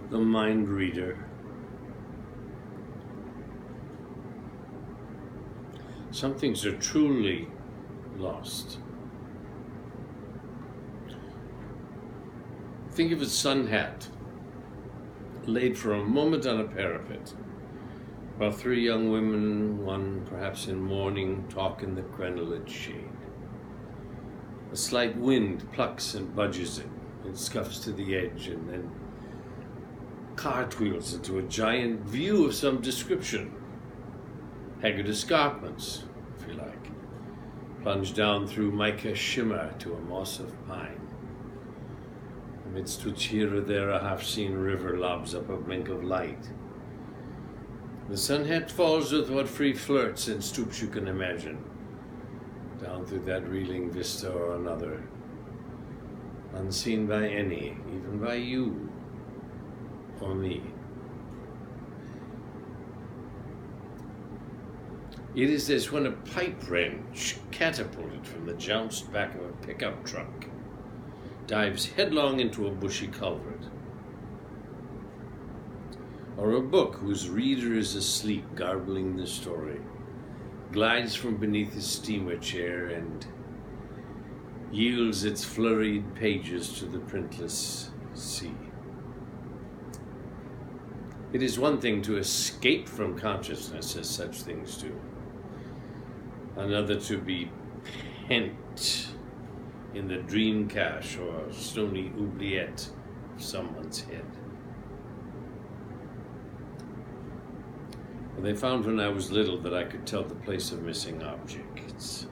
the mind reader. Some things are truly lost. Think of a sun hat laid for a moment on a parapet, while three young women, one perhaps in mourning, talk in the crenelled shade. A slight wind plucks and budges it. It scuffs to the edge and then cartwheels into a giant view of some description. Haggard escarpments, if you like, plunge down through mica shimmer to a moss of pine, amidst which here or there a half-seen river lobs up a blink of light. The sun hat falls with what free flirts and stoops you can imagine, down through that reeling vista or another, unseen by any, even by you or me. It is as when a pipe wrench, catapulted from the jounced back of a pickup truck, dives headlong into a bushy culvert. Or a book whose reader is asleep, garbling the story, glides from beneath his steamer chair and yields its flurried pages to the printless sea. It is one thing to escape from consciousness, as such things do, another to be pent in the dream cache or stony oubliette of someone's head. Well, they found when I was little that I could tell the place of missing objects.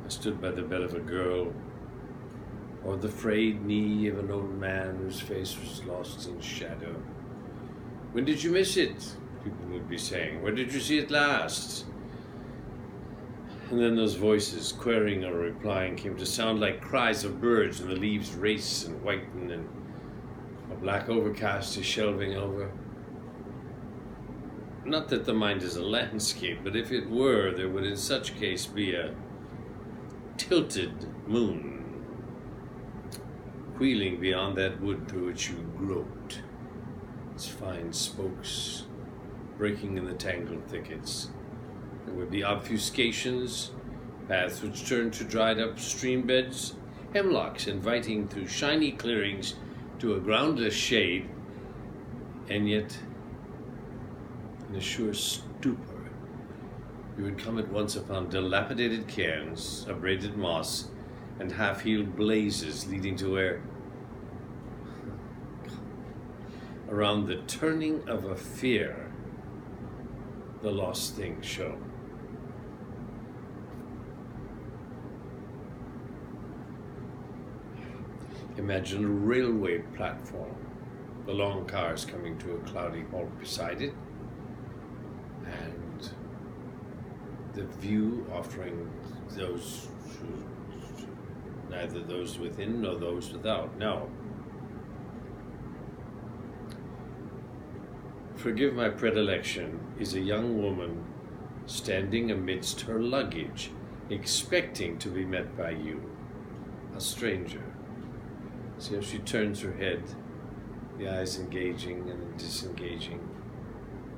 I stood by the bed of a girl, or the frayed knee of an old man whose face was lost in shadow. "When did you miss it?" people would be saying. "Where did you see it last?" And then those voices, querying or replying, came to sound like cries of birds, and the leaves race and whiten, and a black overcast is shelving over. Not that the mind is a landscape, but if it were, there would in such case be a tilted moon, wheeling beyond that wood through which you groped, its fine spokes breaking in the tangled thickets. There would be obfuscations, paths which turned to dried up stream beds, hemlocks inviting through shiny clearings to a groundless shade, and yet in a sure stupor you would come at once upon dilapidated cairns, abraded moss, and half-healed blazes leading to where, around the turning of a fear, the lost things show. Imagine a railway platform, the long cars coming to a cloudy halt beside it, and the view offering those, neither those within nor those without. No. Forgive my predilection, is a young woman standing amidst her luggage, expecting to be met by you, a stranger. See how she turns her head, the eyes engaging and disengaging,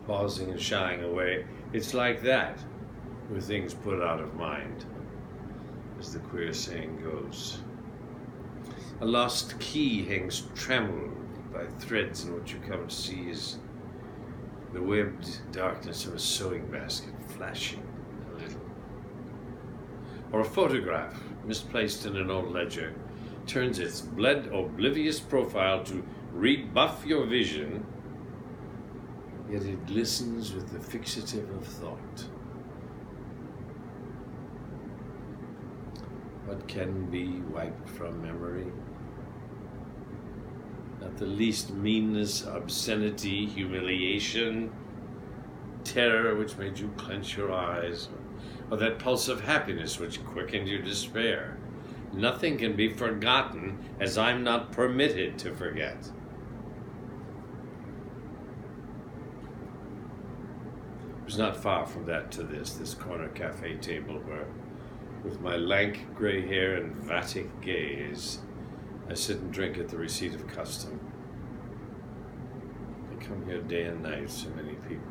pausing and shying away. It's like that with things put out of mind, as the queer saying goes. A lost key hangs trammeled by threads, and what you come to see is the webbed darkness of a sewing basket flashing a little. Or a photograph, misplaced in an old ledger, turns its bled, oblivious profile to rebuff your vision, yet it glistens with the fixative of thought. What can be wiped from memory? Not the least meanness, obscenity, humiliation, terror which made you clench your eyes, or that pulse of happiness which quickened your despair. Nothing can be forgotten, as I'm not permitted to forget. It was not far from that to this corner cafe table where, with my lank gray hair and vatic gaze, I sit and drink at the receipt of custom. come here day and night, so many people.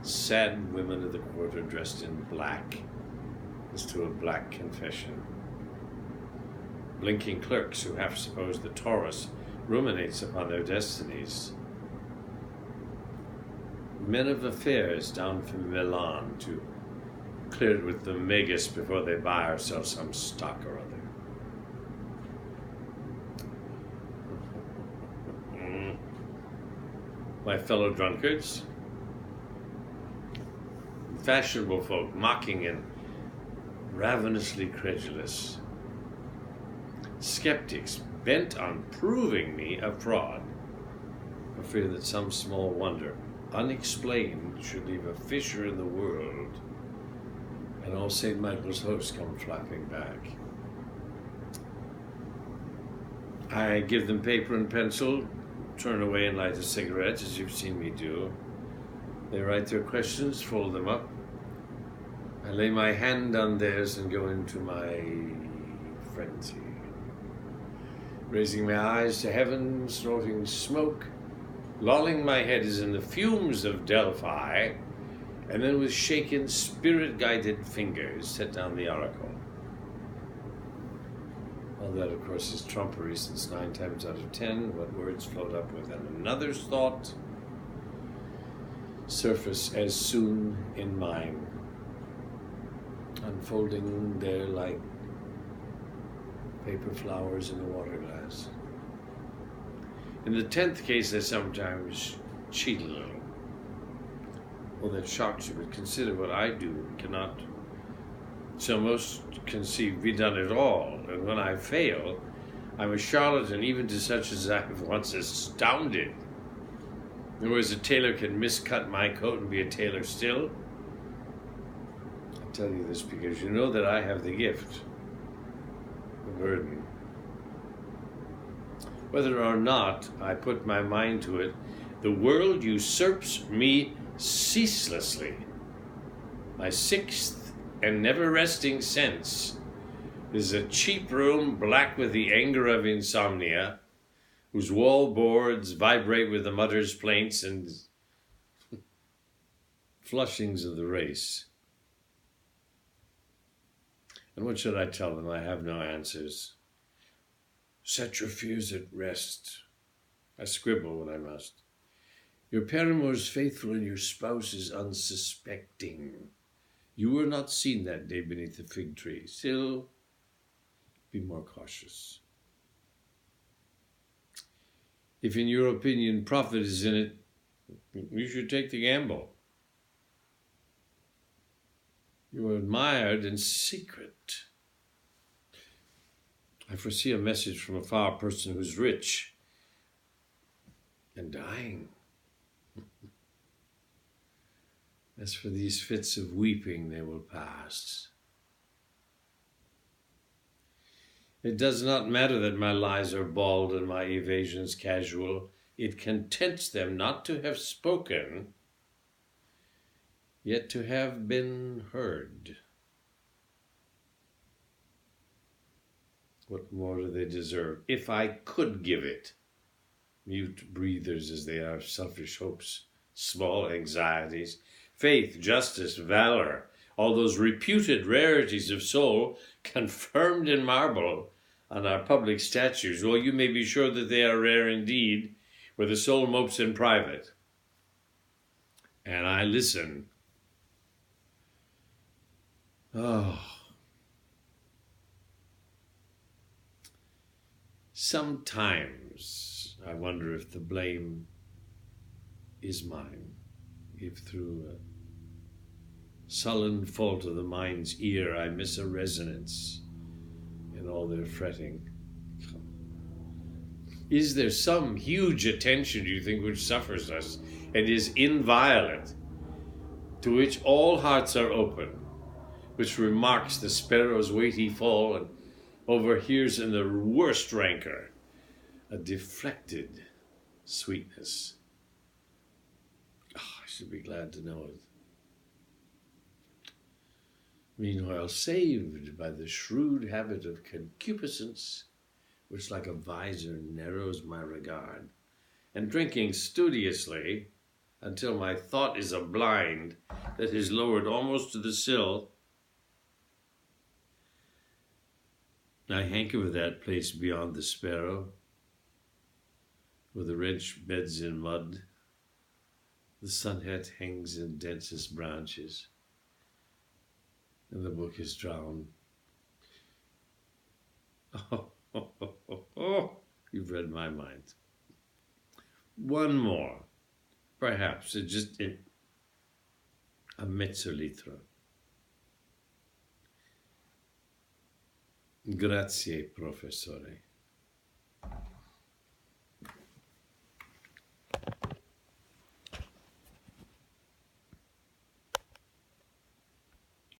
Sad women of the quarter dressed in black, as to a black confession. Blinking clerks who half suppose the Taurus ruminates upon their destinies. Men of affairs down from Milan to clear it with the Magus before they buy or sell some stock or other. My fellow drunkards, fashionable folk, mocking and ravenously credulous, skeptics bent on proving me a fraud, for fear that some small wonder, unexplained, should leave a fissure in the world, and all St. Michael's hosts come flapping back. I give them paper and pencil, turn away and light a cigarette, as you've seen me do. They write their questions, fold them up. I lay my hand on theirs and go into my frenzy. Raising my eyes to heaven, snorting smoke, lolling my head as in the fumes of Delphi, and then with shaken, spirit-guided fingers set down the oracle. All that, of course, is trumpery, since 9 times out of 10, what words float up within another's thought surface as soon in mine, unfolding there like paper flowers in a water glass. In the 10th case, I sometimes cheat a little. Well, that shocks you, but consider what I do cannot, so most conceive, be done at all. And when I fail, I'm a charlatan even to such as I have once astounded. In other words, a tailor can miscut my coat and be a tailor still. I tell you this because you know that I have the gift, the burden. Whether or not I put my mind to it, the world usurps me ceaselessly. My 6th and never-resting sense is a cheap room black with the anger of insomnia, whose wall boards vibrate with the mutter's plaints and flushings of the race. And what should I tell them? I have no answers. Set your fears at rest. I scribble when I must. Your paramour is faithful and your spouse is unsuspecting. You were not seen that day beneath the fig tree. Still, be more cautious. If in your opinion profit is in it, you should take the gamble. You are admired in secret. I foresee a message from a far person who's rich and dying. As for these fits of weeping, they will pass. It does not matter that my lies are bald and my evasions casual. It contents them not to have spoken, yet to have been heard. What more do they deserve? If I could give it, mute breathers as they are, selfish hopes, small anxieties, faith, justice, valor, all those reputed rarities of soul confirmed in marble on our public statues, well, you may be sure that they are rare indeed, where the soul mopes in private. And I listen. Oh. Sometimes I wonder if the blame is mine, if through a sullen fault of the mind's ear I miss a resonance in all their fretting. Is there some huge attention, do you think, which suffers us and is inviolate, to which all hearts are open, which remarks the sparrow's weighty fall and overhears in the worst rancor a deflected sweetness? Oh, I should be glad to know it. Meanwhile, saved by the shrewd habit of concupiscence, which like a visor narrows my regard, and drinking studiously until my thought is a blind that is lowered almost to the sill. I hanker for that place beyond the sparrow, where the wrench beds in mud, the sunhat hangs in densest branches, and the book is drowned. Oh, you've read my mind. One more, perhaps, just a mezzo litro. Grazie, professore.